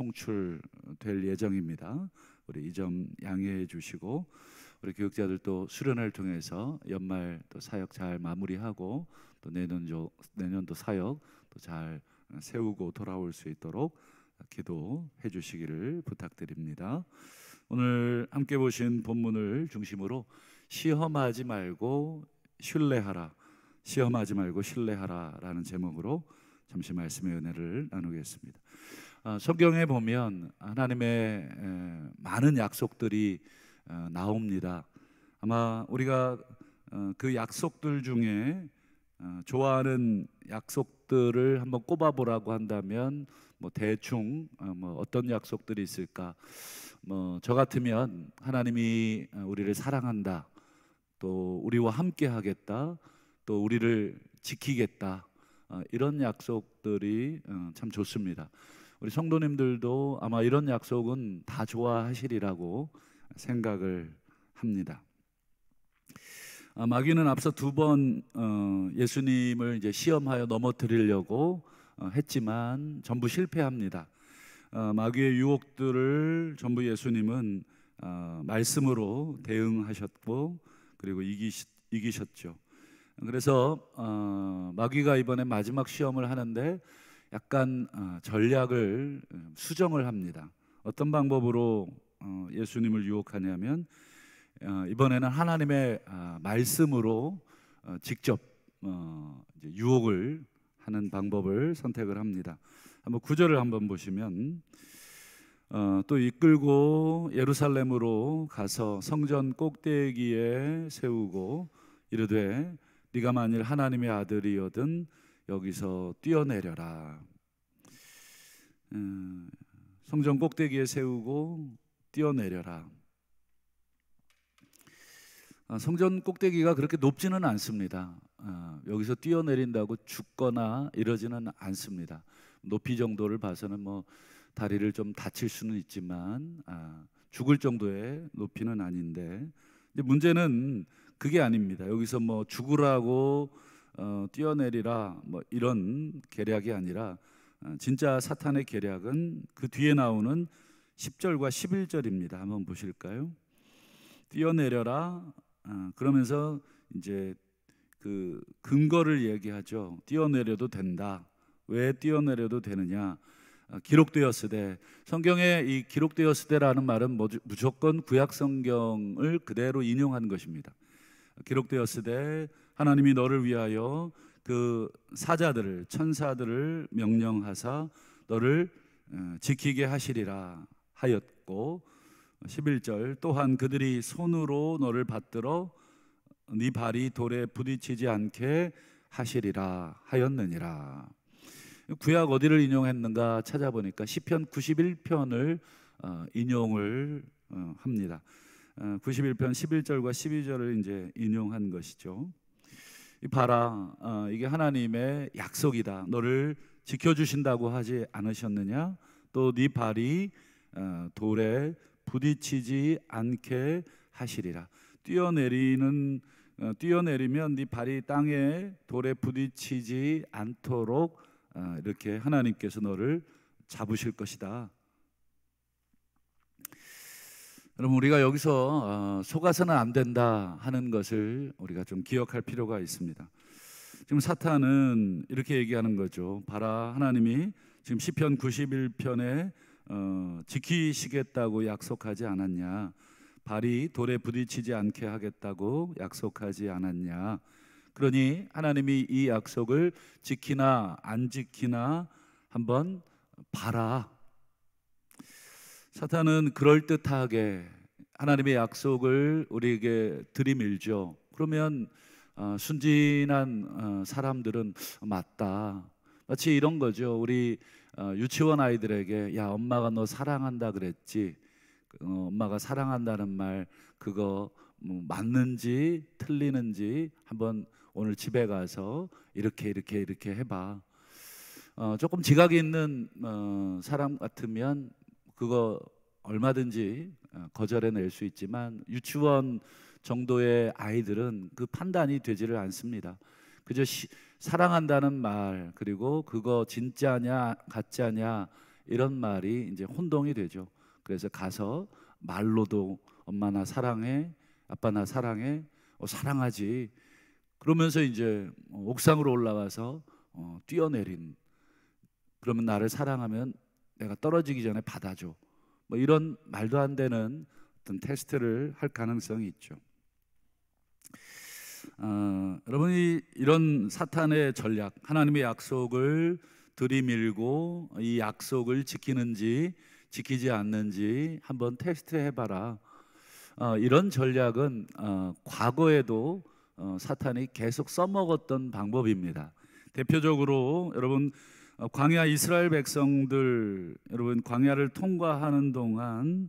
송출될 예정입니다. 우리 이 점 양해해 주시고, 우리 교육자들도 수련회를 통해서 연말 또 사역 잘 마무리하고 또 내년도 사역 또 잘 세우고 돌아올 수 있도록 기도해 주시기를 부탁드립니다. 오늘 함께 보신 본문을 중심으로 시험하지 말고 신뢰하라, 시험하지 말고 신뢰하라라는 제목으로 잠시 말씀의 은혜를 나누겠습니다. 성경에 보면 하나님의 많은 약속들이 나옵니다. 아마 우리가 그 약속들 중에 좋아하는 약속들을 한번 꼽아보라고 한다면 뭐 대충 뭐 어떤 약속들이 있을까? 뭐 저 같으면 하나님이 우리를 사랑한다, 또 우리와 함께 하겠다, 또 우리를 지키겠다, 이런 약속들이 참 좋습니다. 우리 성도님들도 아마 이런 약속은 다 좋아하시리라고 생각을 합니다. 마귀는 앞서 두 번 예수님을 이제 시험하여 넘어뜨리려고 했지만 전부 실패합니다. 마귀의 유혹들을 전부 예수님은 말씀으로 대응하셨고 그리고 이기셨죠. 그래서 마귀가 이번에 마지막 시험을 하는데 약간 전략을 수정을 합니다. 어떤 방법으로 예수님을 유혹하냐면 이번에는 하나님의 말씀으로 직접 이제 유혹을 하는 방법을 선택을 합니다. 한번 9절을 한번 보시면 또 이끌고 예루살렘으로 가서 성전 꼭대기에 세우고 이르되 네가 만일 하나님의 아들이거든 여기서 뛰어내려라. 성전 꼭대기에 세우고 뛰어내려라. 성전 꼭대기가 그렇게 높지는 않습니다. 여기서 뛰어내린다고 죽거나 이러지는 않습니다. 높이 정도를 봐서는 뭐 다리를 좀 다칠 수는 있지만 죽을 정도의 높이는 아닌데, 근데 문제는 그게 아닙니다. 여기서 뭐 죽으라고 뛰어내리라 뭐 이런 계략이 아니라 진짜 사탄의 계략은 그 뒤에 나오는 10절과 11절입니다. 한번 보실까요? 뛰어내려라. 그러면서 이제 그 근거를 얘기하죠. 뛰어내려도 된다. 왜 뛰어내려도 되느냐? 기록되었으되, 성경에 이 기록되었으되라는 말은 무조건 구약 성경을 그대로 인용한 것입니다. 기록되었으되 하나님이 너를 위하여 그 사자들을, 천사들을 명령하사 너를 지키게 하시리라 하였고, 11절 또한 그들이 손으로 너를 받들어 네 발이 돌에 부딪히지 않게 하시리라 하였느니라. 구약 어디를 인용했는가 찾아보니까 시편 91편을 인용을 합니다. 91편 11절과 12절을 이제 인용한 것이죠. 봐라, 이게 하나님의 약속이다. 너를 지켜주신다고 하지 않으셨느냐? 또 네 발이 돌에 부딪히지 않게 하시리라. 뛰어내리면 네 발이 땅에 돌에 부딪히지 않도록 이렇게 하나님께서 너를 잡으실 것이다. 여러분, 우리가 여기서 속아서는 안 된다 하는 것을 우리가 좀 기억할 필요가 있습니다. 지금 사탄은 이렇게 얘기하는 거죠. 봐라, 하나님이 지금 시편 91편에 지키시겠다고 약속하지 않았냐? 발이 돌에 부딪히지 않게 하겠다고 약속하지 않았냐? 그러니 하나님이 이 약속을 지키나 안 지키나 한번 봐라. 사탄은 그럴듯하게 하나님의 약속을 우리에게 들이밀죠. 그러면 순진한 사람들은 맞다. 마치 이런 거죠. 우리 유치원 아이들에게 야, 엄마가 너 사랑한다 그랬지. 엄마가 사랑한다는 말 그거 뭐 맞는지 틀리는지 한번 오늘 집에 가서 이렇게 해봐. 조금 지각이 있는 사람 같으면 그거 얼마든지 거절해낼 수 있지만 유치원 정도의 아이들은 그 판단이 되지를 않습니다. 그저 사랑한다는 말, 그리고 그거 진짜냐 가짜냐 이런 말이 이제 혼동이 되죠. 그래서 가서 말로도 엄마 나 사랑해, 아빠 나 사랑해, 사랑하지. 그러면서 이제 옥상으로 올라가서 뛰어내린. 그러면 나를 사랑하면 내가 떨어지기 전에 받아줘. 뭐 이런 말도 안 되는 어떤 테스트를 할 가능성이 있죠. 여러분이 이런 사탄의 전략, 하나님의 약속을 들이밀고 이 약속을 지키는지 지키지 않는지 한번 테스트 해봐라. 이런 전략은 과거에도 사탄이 계속 써먹었던 방법입니다. 대표적으로 여러분 광야 이스라엘 백성들, 여러분 광야를 통과하는 동안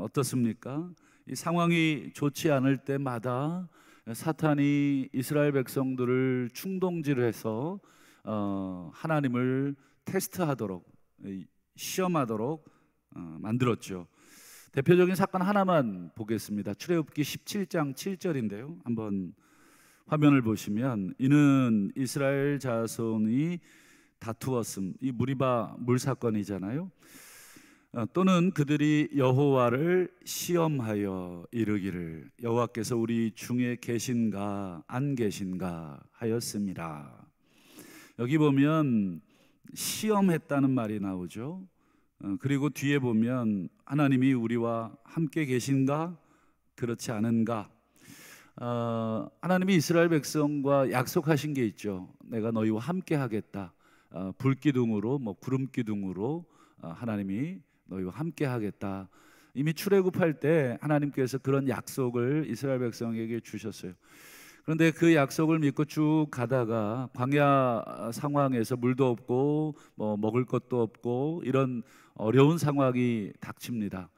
어떻습니까? 이 상황이 좋지 않을 때마다 사탄이 이스라엘 백성들을 충동질해서 하나님을 테스트하도록, 시험하도록 만들었죠. 대표적인 사건 하나만 보겠습니다. 출애굽기 17장 7절인데요. 한번 화면을 보시면, 이는 이스라엘 자손이 다투었음. 이 무리바 물 사건이잖아요. 또는 그들이 여호와를 시험하여 이르기를 여호와께서 우리 중에 계신가 안 계신가 하였습니다. 여기 보면 시험했다는 말이 나오죠. 그리고 뒤에 보면 하나님이 우리와 함께 계신가 그렇지 않은가. 하나님이 이스라엘 백성과 약속하신 게 있죠. 내가 너희와 함께 하겠다. 불기둥으로 구름기둥으로 하나님이 너희와 함께 하겠다. 이미 출애굽할 때 하나님께서 그런 약속을 이스라엘 백성에게 주셨어요. 그런데 그 약속을 믿고 쭉 가다가 광야 상황에서 물도 없고 먹을 것도 없고 이런 어려운 상황이 닥칩니다.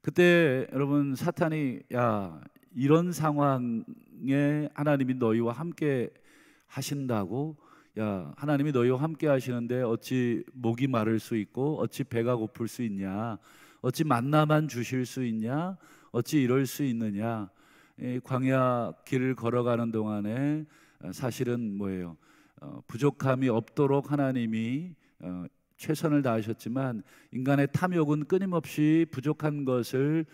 그때 여러분 사탄이 야 이런 상황에 하나님이 너희와 함께 하신다고? 야 하나님이 너희와 함께 하시는데 어찌 목이 마를 수 있고 어찌 배가 고플 수 있냐? 어찌 만나만 주실 수 있냐? 어찌 이럴 수 있느냐? 이 광야 길을 걸어가는 동안에 사실은 뭐예요? 부족함이 없도록 하나님이 최선을 다하셨지만 인간의 탐욕은 끊임없이 부족한 것을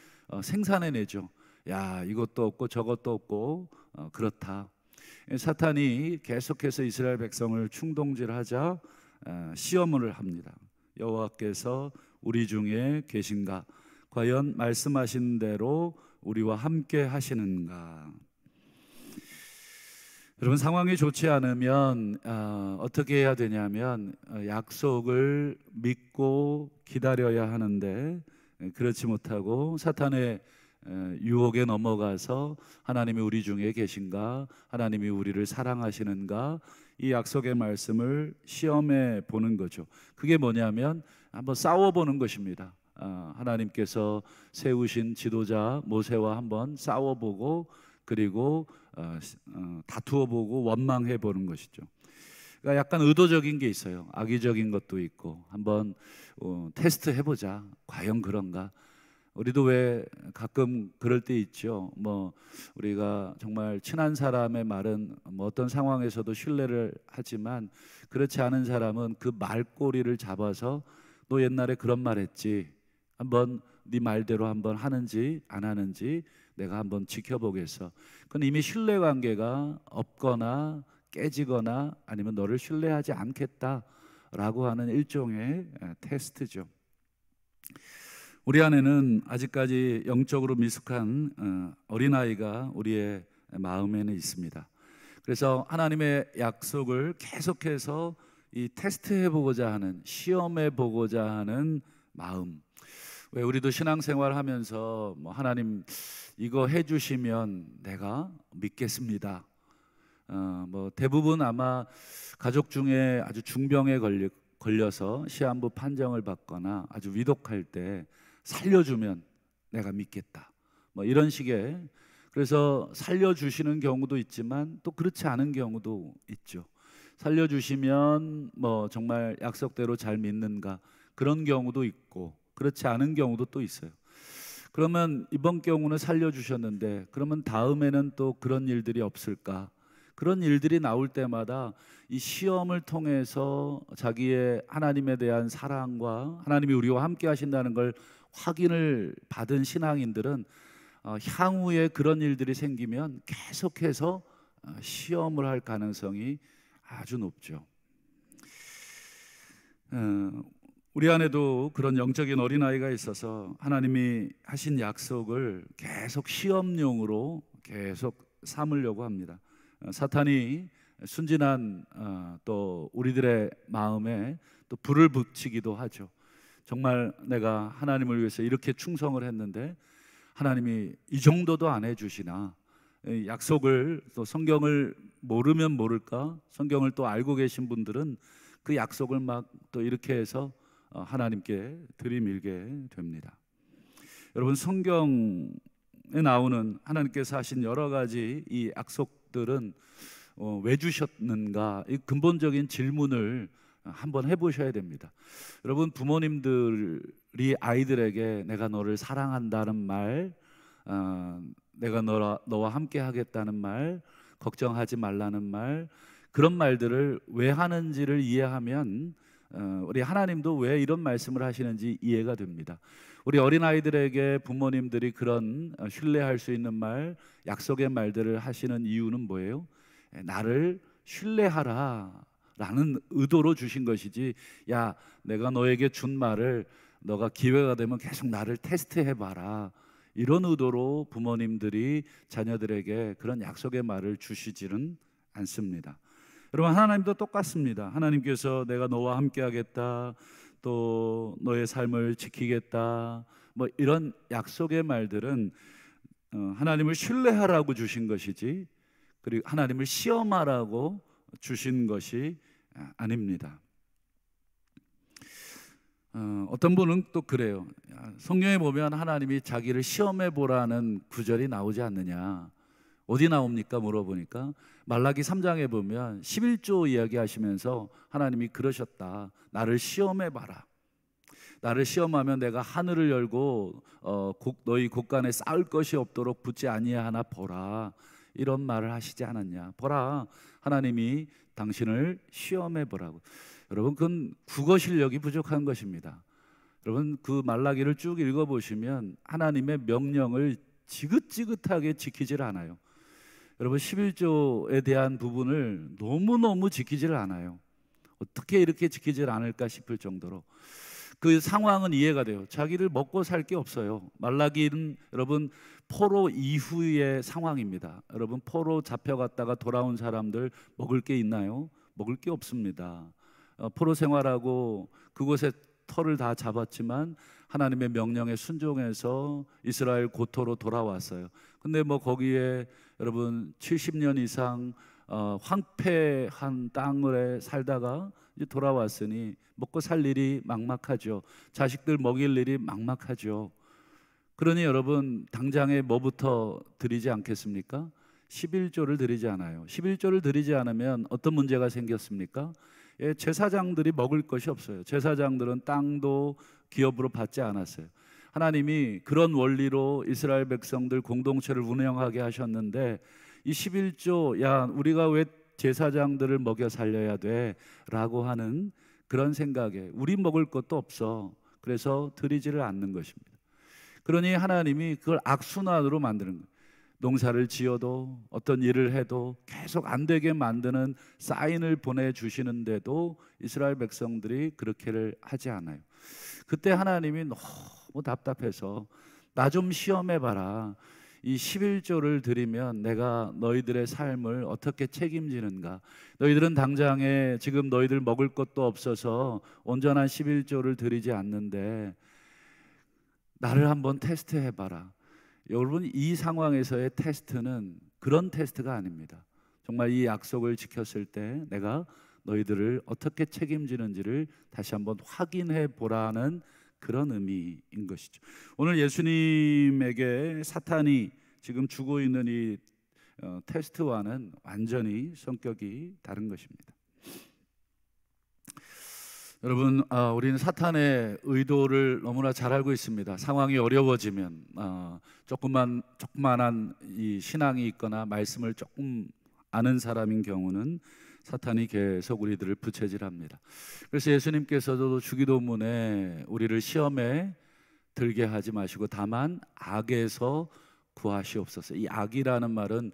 생산해내죠. 야 이것도 없고 저것도 없고 그렇다. 사탄이 계속해서 이스라엘 백성을 충동질하자 시험을 합니다. 여호와께서 우리 중에 계신가? 과연 말씀하신 대로 우리와 함께 하시는가? 여러분 상황이 좋지 않으면 어떻게 해야 되냐면 약속을 믿고 기다려야 하는데 그렇지 못하고 사탄의 유혹에 넘어가서 하나님이 우리 중에 계신가? 하나님이 우리를 사랑하시는가? 이 약속의 말씀을 시험해 보는 거죠. 그게 뭐냐면 한번 싸워보는 것입니다. 하나님께서 세우신 지도자 모세와 한번 싸워보고 그리고 다투어보고 원망해보는 것이죠. 그러니까 약간 의도적인 게 있어요. 악의적인 것도 있고 한번 테스트 해보자. 과연 그런가? 우리도 왜 가끔 그럴 때 있죠. 우리가 정말 친한 사람의 말은 어떤 상황에서도 신뢰를 하지만 그렇지 않은 사람은 그 말꼬리를 잡아서 너 옛날에 그런 말 했지. 한번 네 말대로 한번 하는지 안 하는지 내가 한번 지켜보겠어. 그건 이미 신뢰관계가 없거나 깨지거나 아니면 너를 신뢰하지 않겠다라고 하는 일종의 테스트죠. 우리 안에는 아직까지 영적으로 미숙한 어린아이가 우리의 마음에는 있습니다. 그래서 하나님의 약속을 계속해서 이 테스트해보고자 하는, 시험해보고자 하는 마음. 왜 우리도 신앙생활 하면서 하나님 이거 해주시면 내가 믿겠습니다. 대부분 아마 가족 중에 아주 중병에 걸려서 시한부 판정을 받거나 아주 위독할 때 살려주면 내가 믿겠다. 이런 식의, 그래서 살려주시는 경우도 있지만 또 그렇지 않은 경우도 있죠. 살려주시면 정말 약속대로 잘 믿는가, 그런 경우도 있고 그렇지 않은 경우도 또 있어요. 그러면 이번 경우는 살려주셨는데 그러면 다음에는 또 그런 일들이 없을까? 그런 일들이 나올 때마다 이 시험을 통해서 자기의 하나님에 대한 사랑과 하나님이 우리와 함께 하신다는 걸 확인을 받은 신앙인들은 향후에 그런 일들이 생기면 계속해서 시험을 할 가능성이 아주 높죠. 우리 안에도 그런 영적인 어린아이가 있어서 하나님이 하신 약속을 계속 시험용으로 계속 삼으려고 합니다. 사탄이 순진한 또 우리들의 마음에 또 불을 붙이기도 하죠. 정말 내가 하나님을 위해서 이렇게 충성을 했는데 하나님이 이 정도도 안 해주시나. 약속을 또 성경을 모르면 모를까, 성경을 또 알고 계신 분들은 그 약속을 막 또 이렇게 해서 하나님께 들이밀게 됩니다. 여러분, 성경에 나오는 하나님께서 하신 여러 가지 이 약속들은 왜 주셨는가, 이 근본적인 질문을 한번 해보셔야 됩니다. 여러분, 부모님들이 아이들에게 내가 너를 사랑한다는 말, 내가 너와 함께 하겠다는 말, 걱정하지 말라는 말, 그런 말들을 왜 하는지를 이해하면 우리 하나님도 왜 이런 말씀을 하시는지 이해가 됩니다. 우리 어린아이들에게 부모님들이 그런 신뢰할 수 있는 말, 약속의 말들을 하시는 이유는 뭐예요? 나를 신뢰하라 라는 의도로 주신 것이지, 야, 내가 너에게 준 말을 너가 기회가 되면 계속 나를 테스트해봐라, 이런 의도로 부모님들이 자녀들에게 그런 약속의 말을 주시지는 않습니다. 여러분, 하나님도 똑같습니다. 하나님께서 내가 너와 함께 하겠다, 또 너의 삶을 지키겠다, 뭐 이런 약속의 말들은 하나님을 신뢰하라고 주신 것이지, 그리고 하나님을 시험하라고 주신 것이 아닙니다. 어떤 분은 또 그래요. 성경에 보면 하나님이 자기를 시험해 보라는 구절이 나오지 않느냐. 어디 나옵니까? 물어보니까 말라기 3장에 보면 11조 이야기하시면서 하나님이 그러셨다. 나를 시험해 봐라. 나를 시험하면 내가 하늘을 열고 너희 곳간에 쌓을 것이 없도록 붙지 아니하나 보라, 이런 말을 하시지 않았냐. 보라, 하나님이 당신을 시험해 보라고. 여러분, 그건 국어 실력이 부족한 것입니다. 여러분, 그 말라기를 쭉 읽어보시면 하나님의 명령을 지긋지긋하게 지키질 않아요. 여러분, 11조에 대한 부분을 너무너무 지키질 않아요. 어떻게 이렇게 지키질 않을까 싶을 정도로 그 상황은 이해가 돼요. 자기를 먹고 살 게 없어요. 말라기는 여러분 포로 이후의 상황입니다. 여러분, 포로 잡혀갔다가 돌아온 사람들 먹을 게 있나요? 먹을 게 없습니다. 포로 생활하고 그곳에 터를 다 잡았지만 하나님의 명령에 순종해서 이스라엘 고토로 돌아왔어요. 근데 뭐 거기에 여러분 70년 이상 황폐한 땅에 살다가 이제 돌아왔으니 먹고 살 일이 막막하죠. 자식들 먹일 일이 막막하죠. 그러니 여러분, 당장에 뭐부터 드리지 않겠습니까? 11조를 드리지 않아요. 11조를 드리지 않으면 어떤 문제가 생겼습니까? 제사장들이 먹을 것이 없어요. 제사장들은 땅도 기업으로 받지 않았어요. 하나님이 그런 원리로 이스라엘 백성들 공동체를 운영하게 하셨는데, 이 11조, 야, 우리가 왜 제사장들을 먹여 살려야 돼? 라고 하는 그런 생각에 우리 먹을 것도 없어. 그래서 드리지를 않는 것입니다. 그러니 하나님이 그걸 악순환으로 만드는 거예요. 농사를 지어도 어떤 일을 해도 계속 안 되게 만드는 사인을 보내주시는데도 이스라엘 백성들이 그렇게를 하지 않아요. 그때 하나님이 너무 답답해서 나 좀 시험해봐라. 이 11조를 드리면 내가 너희들의 삶을 어떻게 책임지는가. 너희들은 당장에 지금 너희들 먹을 것도 없어서 온전한 11조를 드리지 않는데 나를 한번 테스트해봐라. 여러분, 이 상황에서의 테스트는 그런 테스트가 아닙니다. 정말 이 약속을 지켰을 때 내가 너희들을 어떻게 책임지는지를 다시 한번 확인해 보라는 그런 의미인 것이죠. 오늘 예수님에게 사탄이 지금 주고 있는 이 테스트와는 완전히 성격이 다른 것입니다. 여러분, 우리는 사탄의 의도를 너무나 잘 알고 있습니다. 상황이 어려워지면 조그만한 이 신앙이 있거나 말씀을 조금 아는 사람인 경우는 사탄이 계속 우리들을 부채질합니다. 그래서 예수님께서도 주기도문에 우리를 시험에 들게 하지 마시고 다만 악에서 구하시옵소서. 이 악이라는 말은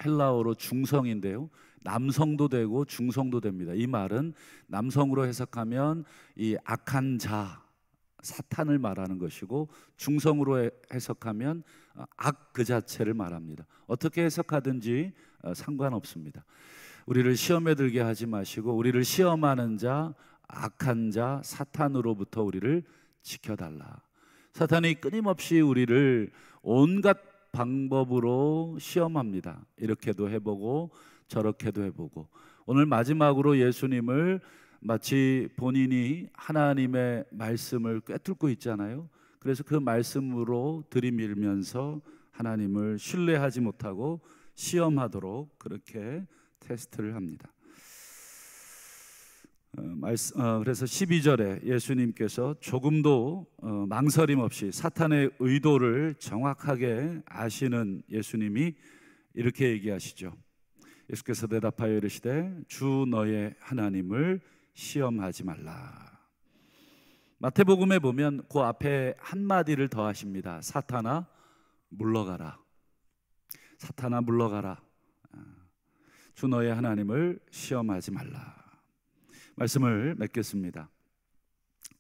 헬라어로 중성인데요, 남성도 되고 중성도 됩니다. 이 말은 남성으로 해석하면 이 악한 자, 사탄을 말하는 것이고, 중성으로 해석하면 악 그 자체를 말합니다. 어떻게 해석하든지 상관없습니다. 우리를 시험에 들게 하지 마시고 우리를 시험하는 자, 악한 자, 사탄으로부터 우리를 지켜달라. 사탄이 끊임없이 우리를 온갖 방법으로 시험합니다. 이렇게도 해보고 저렇게도 해보고, 오늘 마지막으로 예수님을 마치 본인이 하나님의 말씀을 꿰뚫고 있잖아요. 그래서 그 말씀으로 들이밀면서 하나님을 신뢰하지 못하고 시험하도록 그렇게 테스트를 합니다. 그래서 12절에 예수님께서 조금도 망설임 없이 사탄의 의도를 정확하게 아시는 예수님이 이렇게 얘기하시죠. 예수께서 대답하여 이르시되 주 너의 하나님을 시험하지 말라. 마태복음에 보면 그 앞에 한마디를 더 하십니다. 사탄아 물러가라. 사탄아 물러가라. 주 너의 하나님을 시험하지 말라. 말씀을 맺겠습니다.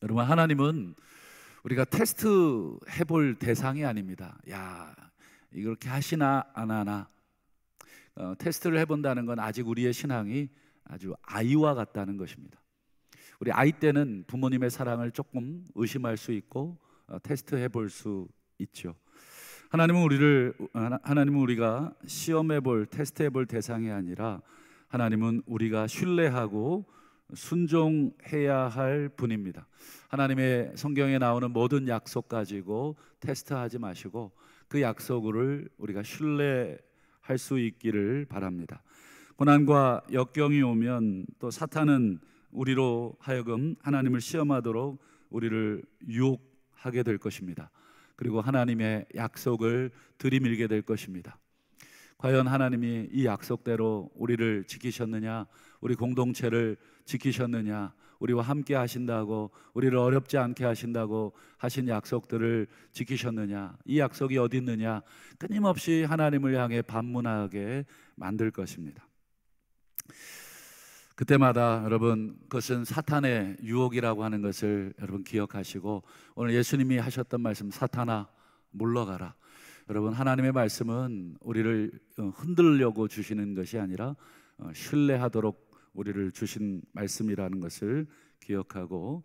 여러분, 하나님은 우리가 테스트 해볼 대상이 아닙니다. 야, 이렇게 하시나 안 하나. 테스트를 해본다는 건 아직 우리의 신앙이 아주 아이와 같다는 것입니다. 우리 아이 때는 부모님의 사랑을 조금 의심할 수 있고 테스트 해볼 수 있죠. 하나님은 우리가 시험해볼, 테스트해볼 대상이 아니라 하나님은 우리가 신뢰하고 순종해야 할 분입니다. 하나님의 성경에 나오는 모든 약속 가지고 테스트하지 마시고 그 약속을 우리가 신뢰할 수 있기를 바랍니다. 고난과 역경이 오면 또 사탄은 우리로 하여금 하나님을 시험하도록 우리를 유혹하게 될 것입니다. 그리고 하나님의 약속을 들이밀게 될 것입니다. 과연 하나님이 이 약속대로 우리를 지키셨느냐, 우리 공동체를 지키셨느냐, 우리와 함께 하신다고, 우리를 어렵지 않게 하신다고 하신 약속들을 지키셨느냐, 이 약속이 어디 있느냐, 끊임없이 하나님을 향해 반문하게 만들 것입니다. 그때마다 여러분, 그것은 사탄의 유혹이라고 하는 것을 여러분 기억하시고, 오늘 예수님이 하셨던 말씀, 사탄아 물러가라. 여러분, 하나님의 말씀은 우리를 흔들려고 주시는 것이 아니라 신뢰하도록 우리를 주신 말씀이라는 것을 기억하고,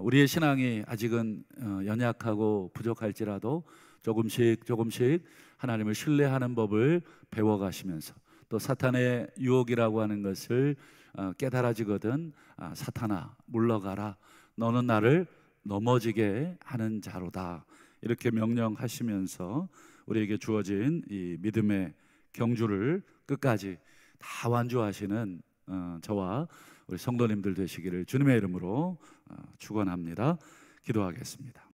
우리의 신앙이 아직은 연약하고 부족할지라도 조금씩 하나님을 신뢰하는 법을 배워가시면서, 또 사탄의 유혹이라고 하는 것을 깨달아지거든 사탄아 물러가라, 너는 나를 넘어지게 하는 자로다, 이렇게 명령하시면서 우리에게 주어진 이 믿음의 경주를 끝까지 다 완주하시는 저와 우리 성도님들 되시기를 주님의 이름으로 축원합니다. 기도하겠습니다.